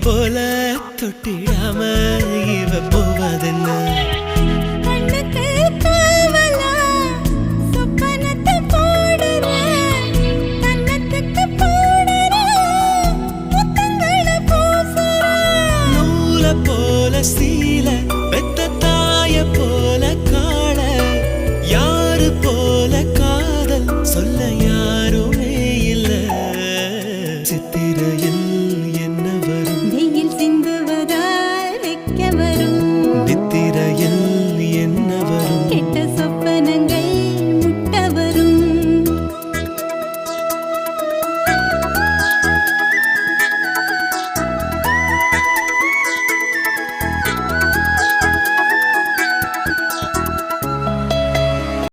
போல தொட்டிடாம இவ போவதென்ன போல சீல பெத்த தாய போல காண யாரு போல காதல் சொல்ல யாரோ